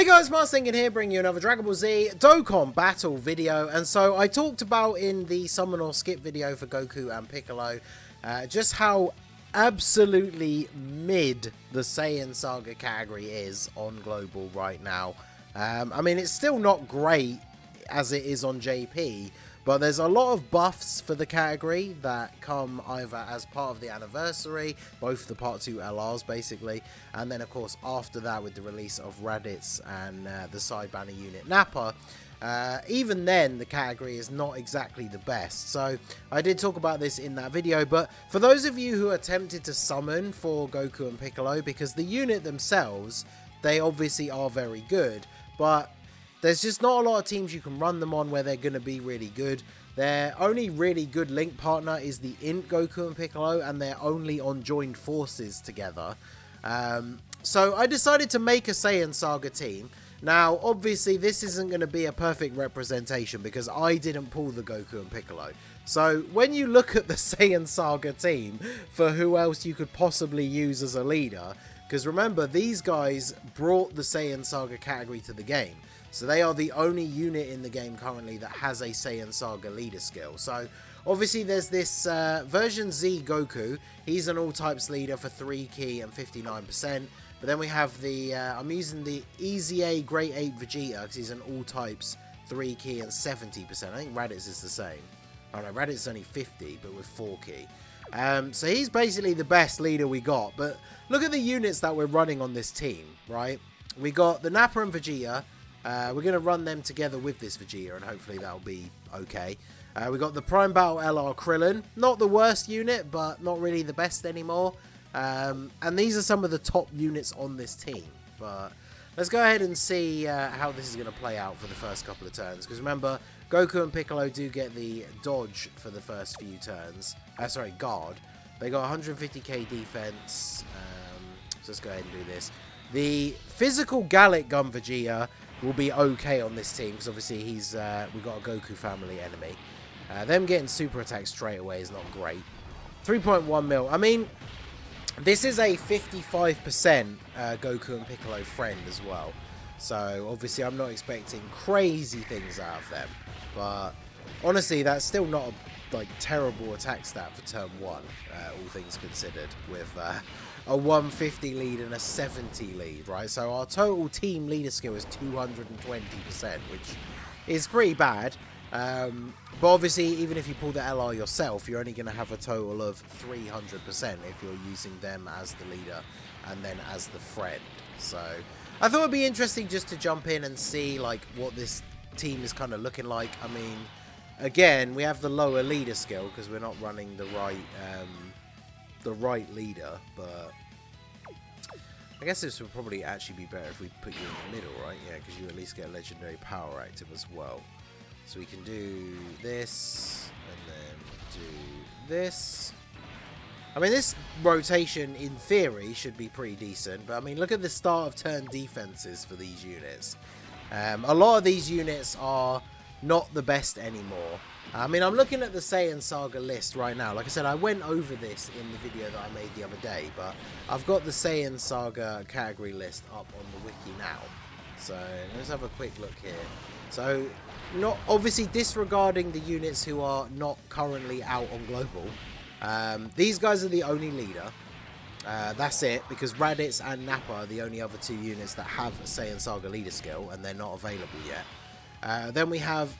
Hey guys, Marsinkin here, bringing you another Dragon Ball Z Dokkan battle video. And so I talked about in the summon or skip video for Goku and Piccolo just how absolutely mid the Saiyan Saga category is on Global right now. I mean, it's still not great as it is on JP, but there's a lot of buffs for the category that come either as part of the anniversary, both the Part 2 LRs basically, and then of course after that with the release of Raditz and the side banner unit Nappa. Even then the category is not exactly the best, so I did talk about this in that video. But for those of you who are tempted to summon for Goku and Piccolo, because the unit themselves, they obviously are very good, but there's just not a lot of teams you can run them on where they're going to be really good. Their only really good link partner is the Int Goku and Piccolo, and they're only on joined forces together. So I decided to make a Saiyan Saga team. Now, obviously, this isn't going to be a perfect representation because I didn't pull the Goku and Piccolo. So when you look at the Saiyan Saga team for who else you could possibly use as a leader, because remember, these guys brought the Saiyan Saga category to the game. So they are the only unit in the game currently that has a Saiyan Saga leader skill. So obviously there's this version Z Goku. He's an all types leader for 3 key and 59%. But then we have the, I'm using the EZA Great Ape Vegeta because he's an all types 3 key and 70%. I think Raditz is the same. Oh no, Raditz is only 50 but with 4 key. So he's basically the best leader we got. But look at the units that we're running on this team, right? We got the Nappa and Vegeta. We're going to run them together with this Vegeta, and hopefully that'll be okay. We got the Prime Battle LR Krillin. Not the worst unit, but not really the best anymore. And these are some of the top units on this team. But let's go ahead and see how this is going to play out for the first couple of turns. Because remember, Goku and Piccolo do get the dodge for the first few turns. Sorry, guard. They got 150k defense. So let's go ahead and do this. The physical Gallic Gun Vegeta will be okay on this team because obviously he's we got a Goku family enemy. Them getting super attack straight away is not great. 3.1 mil. I mean, this is a 55% Goku and Piccolo friend as well. So obviously I'm not expecting crazy things out of them. But honestly, that's still not a terrible attack stat for turn 1, all things considered, with a 150 lead and a 70 lead, right? So our total team leader skill is 220%, which is pretty bad. But obviously, even if you pull the LR yourself, you're only going to have a total of 300% if you're using them as the leader and then as the friend. So I thought it'd be interesting just to jump in and see what this team is kind of looking like. I mean, again, we have the lower leader skill because we're not running the right leader, but I guess this would probably actually be better if we put you in the middle, right? Yeah, because you at least get legendary power active as well. So we can do this and then do this. I mean, this rotation in theory should be pretty decent, but I mean, look at the start of turn defenses for these units. A lot of these units are not the best anymore. I mean, I'm looking at the Saiyan Saga list right now. Like I said, I went over this in the video that I made the other day, but I've got the Saiyan Saga category list up on the wiki now. So let's have a quick look here. So, not obviously disregarding the units who are not currently out on Global. These guys are the only leader. That's it, because Raditz and Nappa are the only other 2 units that have a Saiyan Saga leader skill, and they're not available yet. Then we have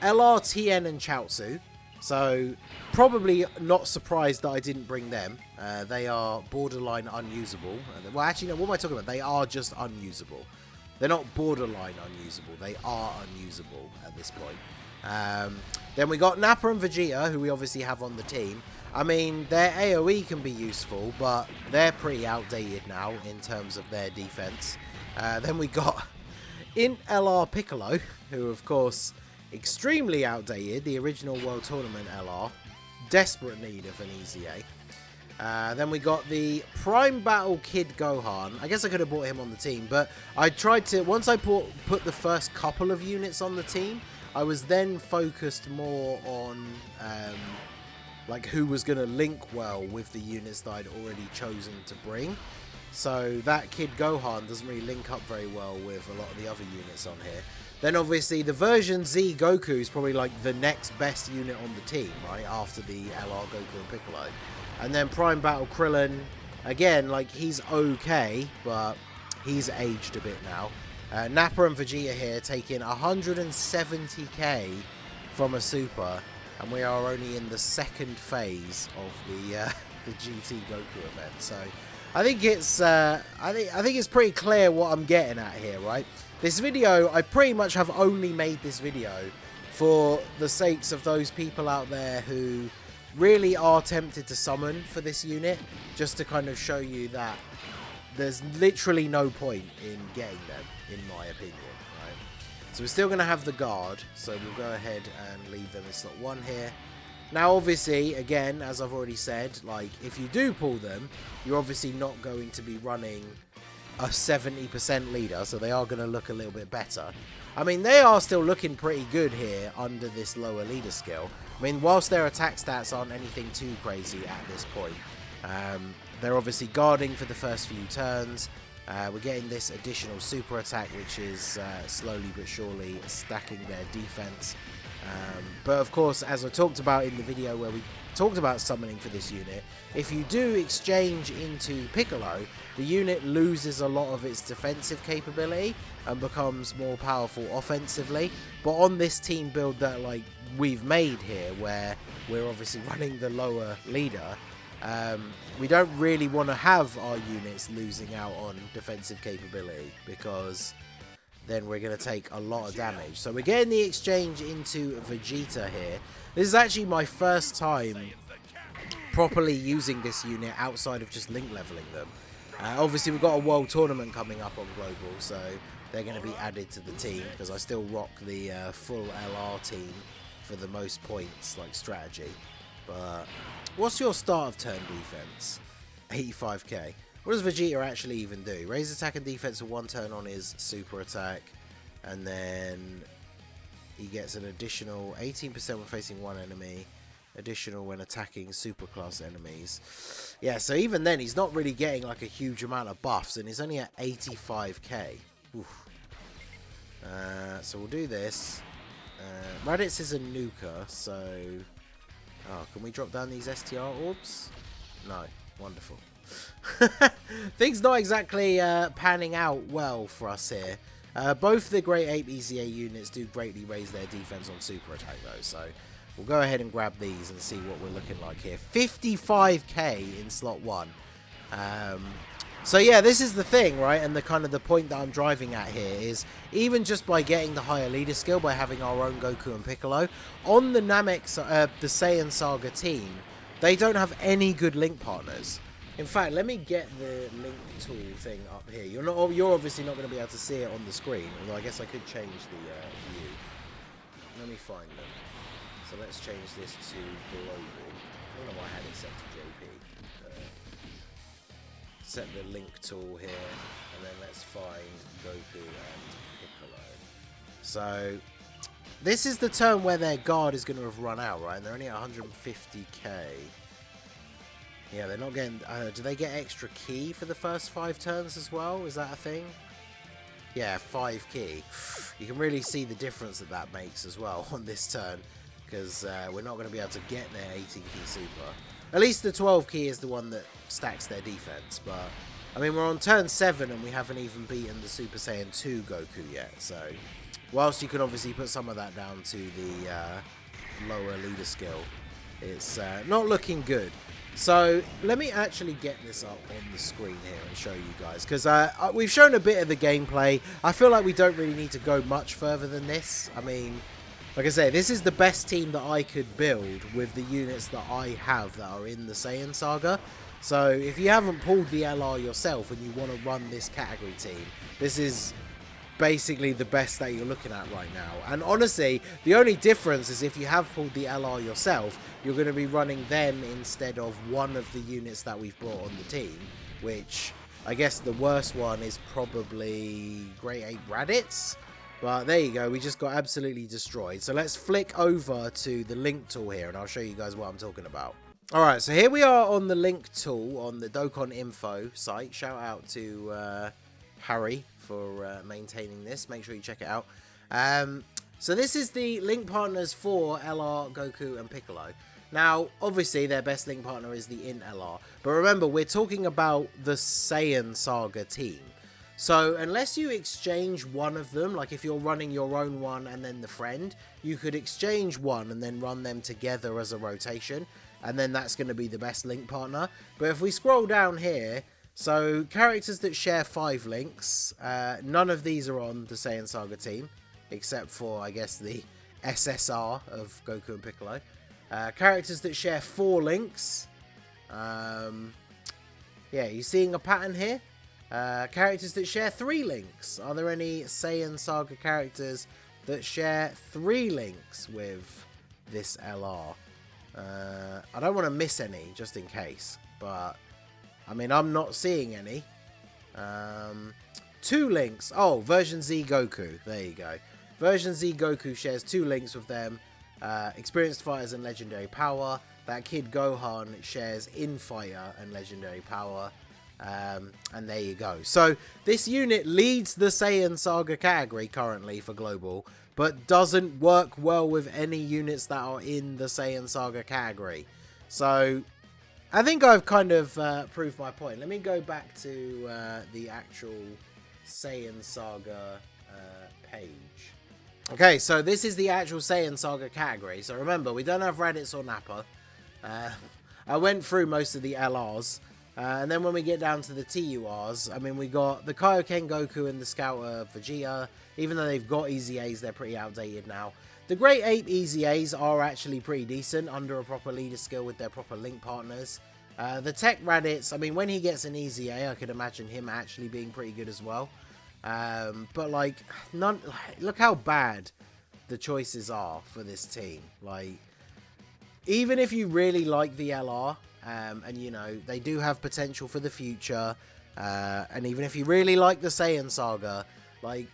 LR, TN, and Chaozu. So, probably not surprised that I didn't bring them. They are borderline unusable. Well, actually, no, what am I talking about? They are just unusable. They're not borderline unusable. They are unusable at this point. Then we got Nappa and Vegeta, who we obviously have on the team. I mean, their AoE can be useful, but they're pretty outdated now in terms of their defense. Then we got Int LR Piccolo, who of course extremely outdated, the original World Tournament LR, desperate need of an EZA. Then we got the Prime Battle Kid Gohan. I guess I could have brought him on the team, but I tried to, once I put the first couple of units on the team, I was then focused more on who was going to link well with the units that I'd already chosen to bring. So that Kid Gohan doesn't really link up very well with a lot of the other units on here. Then obviously the version Z Goku is probably like the next best unit on the team, right? After the LR Goku and Piccolo. And then Prime Battle Krillin, again, like he's okay, but he's aged a bit now. Nappa and Vegeta here taking 170k from a super, and we are only in the second phase of the GT Goku event. So I think it's I think it's pretty clear what I'm getting at here, right? This video, I pretty much have only made this video for the sakes of those people out there who really are tempted to summon for this unit, just to kind of show you that there's literally no point in getting them, in my opinion, right? So we're still going to have the guard, so we'll go ahead and leave them in slot 1 here. Now, obviously, again, as I've already said, like, if you do pull them, you're obviously not going to be running a 70% leader, so they are going to look a little bit better. I mean, they are still looking pretty good here under this lower leader skill. I mean, whilst their attack stats aren't anything too crazy at this point, they're obviously guarding for the first few turns. We're getting this additional super attack, which is slowly but surely stacking their defense. But of course, as I talked about in the video where we talked about summoning for this unit, if you do exchange into Piccolo, the unit loses a lot of its defensive capability and becomes more powerful offensively. But on this team build that like we've made here, where we're obviously running the lower leader, we don't really want to have our units losing out on defensive capability, because then we're going to take a lot of damage. So we're getting the exchange into Vegeta here. This is actually my first time properly using this unit outside of just link leveling them. Obviously we've got a world tournament coming up on Global, so they're going to be added to the team, because I still rock the full LR team for the most points, like strategy. But what's your start of turn defense? 85k. What does Vegeta actually even do? Raise attack and defense for 1 turn on his super attack, and then he gets an additional 18% when facing 1 enemy, additional when attacking super class enemies. Yeah, so even then he's not really getting like a huge amount of buffs, and he's only at 85k. Oof. So we'll do this. Raditz is a nuker, so can we drop down these STR orbs? No. Wonderful. Things not exactly panning out well for us here. Both the Great Ape EZA units do greatly raise their defense on super attack though, so we'll go ahead and grab these and see what we're looking like here. 55k in slot 1. So yeah, this is the thing, right? And the kind of the point that I'm driving at here is, even just by getting the higher leader skill, by having our own Goku and Piccolo on the the Saiyan Saga team, they don't have any good link partners. In fact, let me get the link tool thing up here. You're obviously not going to be able to see it on the screen, although I guess I could change the view. Let me find them. So let's change this to global. I don't know why I had it set to JP. Set the link tool here, and then let's find Goku and Piccolo. So this is the turn where their guard is going to have run out, right? And they're only at 150k. Yeah, they're not getting... do they get extra key for the first 5 turns as well? Is that a thing? Yeah, 5 key. You can really see the difference that makes as well on this turn, because we're not going to be able to get their 18 key super. At least the 12 key is the one that stacks their defense, but I mean, we're on turn 7 and we haven't even beaten the Super Saiyan 2 Goku yet, so whilst you can obviously put some of that down to the lower leader skill, it's not looking good. So let me actually get this up on the screen here and show you guys, because we've shown a bit of the gameplay. I feel like we don't really need to go much further than this. I mean, like I say, this is the best team that I could build with the units that I have that are in the Saiyan Saga. So if you haven't pulled the LR yourself and you want to run this category team, this is basically the best that you're looking at right now. And honestly, the only difference is if you have pulled the LR yourself, you're going to be running them instead of one of the units that we've brought on the team, which I guess the worst one is probably Great Ape Raditz. But there you go, we just got absolutely destroyed. So let's flick over to the link tool here and I'll show you guys what I'm talking about. Alright, so here we are on the link tool on the Dokkan info site. Shout out to Harry for maintaining this. Make sure you check it out. So this is the link partners for LR, Goku, and Piccolo. Now, obviously, their best link partner is the Int LR. But remember, we're talking about the Saiyan Saga team. So, unless you exchange one of them, like if you're running your own one and then the friend, you could exchange one and then run them together as a rotation. And then that's going to be the best link partner. But if we scroll down here, so characters that share 5 links, none of these are on the Saiyan Saga team. Except for, I guess, the SSR of Goku and Piccolo. Characters that share 4 links. Yeah, you seeing a pattern here? Characters that share 3 links. Are there any Saiyan Saga characters that share 3 links with this LR? I don't want to miss any, just in case. But, I mean, I'm not seeing any. 2 links. Oh, version Z Goku. There you go. Version Z Goku shares 2 links with them. Experienced fighters and legendary power. That kid Gohan shares Infighter and legendary power. And there you go. So this unit leads the Saiyan Saga category currently for global, but doesn't work well with any units that are in the Saiyan Saga category. So I think I've kind of proved my point. Let me go back to the actual Saiyan Saga page. Okay, so this is the actual Saiyan Saga category. So remember, we don't have Raditz or Nappa. I went through most of the LRs. And then when we get down to the TURs, I mean, we got the Kaioken Goku and the Scouter Vegeta. Even though they've got Easy A's, they're pretty outdated now. The Great Ape Easy A's are actually pretty decent under a proper leader skill with their proper link partners. The Tech Raditz, I mean, when he gets an Easy A, I could imagine him actually being pretty good as well. But like, look how bad the choices are for this team. Like, even if you really like the LR, and you know, they do have potential for the future, and even if you really like the Saiyan Saga, like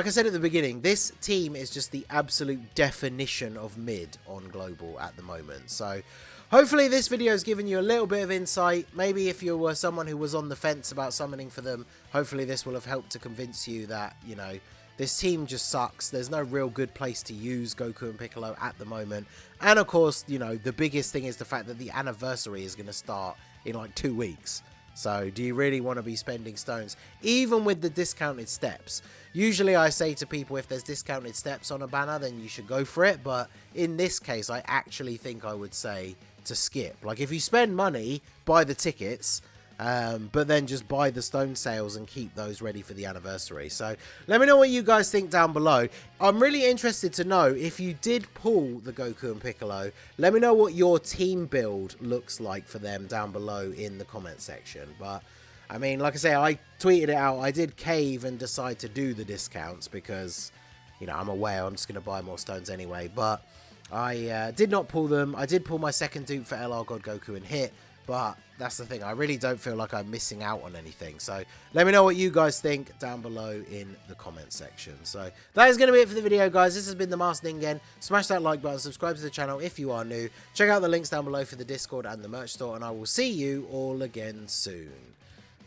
I said at the beginning, this team is just the absolute definition of mid on global at the moment. So hopefully this video has given you a little bit of insight. Maybe if you were someone who was on the fence about summoning for them, hopefully this will have helped to convince you that, you know, this team just sucks. There's no real good place to use Goku and Piccolo at the moment. And of course, you know, the biggest thing is the fact that the anniversary is going to start in like 2 weeks. So do you really want to be spending stones, even with the discounted steps? Usually I say to people, if there's discounted steps on a banner, then you should go for it. But in this case, I actually think I would say to skip. Like, if you spend money, buy the tickets, but then just buy the stone sales and keep those ready for the anniversary. So let me know what you guys think down below. I'm really interested to know if you did pull the Goku and Piccolo. Let me know what your team build looks like for them down below in the comment section. But I mean, like I say, I tweeted it out. I did cave and decide to do the discounts because, you know, I'm aware I'm just going to buy more stones anyway. But I did not pull them. I did pull my second dupe for LR God Goku and hit. But that's the thing, I really don't feel like I'm missing out on anything. So let me know what you guys think down below in the comment section. So that is going to be it for the video, guys. This has been the Masked Ningen. Smash that like button, subscribe to the channel if you are new. Check out the links down below for the Discord and the merch store. And I will see you all again soon.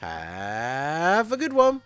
Have a good one.